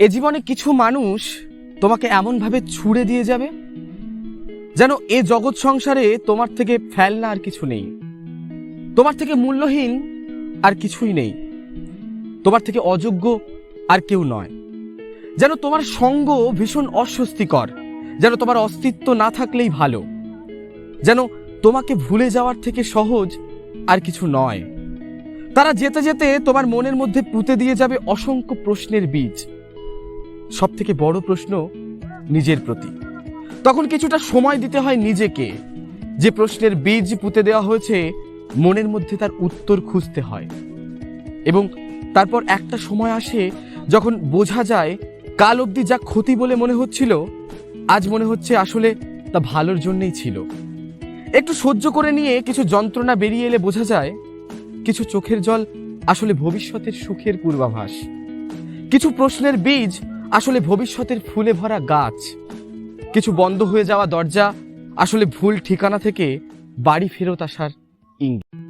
এ জীবনে কিছু মানুষ তোমাকে এমনভাবে ছুড়ে দিয়ে যাবে যেন এ জগৎ সংসারে তোমার থেকে ফেলনা আর কিছু নেই, তোমার থেকে মূল্যহীন আর কিছুই নেই, তোমার থেকে অযোগ্য আর কেউ নয়। যেন তোমার সঙ্গ ভীষণ অস্বস্তিকর, যেন তোমার অস্তিত্ব না থাকলেই ভালো, যেন তোমাকে ভুলে যাওয়ার থেকে সহজ আর কিছু নয়। তারা যেতে যেতে তোমার মনের মধ্যে পুঁতে দিয়ে যাবে অসংখ্য প্রশ্নের বীজ। সব থেকে বড় প্রশ্ন নিজের প্রতি। তখন কিছুটা সময় দিতে হয় নিজেকে। যে প্রশ্নের বীজ পুঁতে দেওয়া হয়েছে মনের মধ্যে তার উত্তর খুঁজতে হয়। এবং তারপর একটা সময় আসে যখন বোঝা যায় কাল অবধি যা ক্ষতি বলে মনে হচ্ছিল আজ মনে হচ্ছে আসলে তা ভালোর জন্যই ছিল। একটু সহ্য করে নিয়ে কিছু যন্ত্রণা বেরিয়ে এলে বোঝা যায় কিছু চোখের জল আসলে ভবিষ্যতের সুখের পূর্বাভাস, কিছু প্রশ্নের বীজ আসলে ভবিষ্যতের ফুলে ভরা গাছ, কিছু বন্ধ হয়ে যাওয়া দরজা আসলে ভুল ঠিকানা থেকে বাড়ি ফেরত আসার ইঙ্গিত।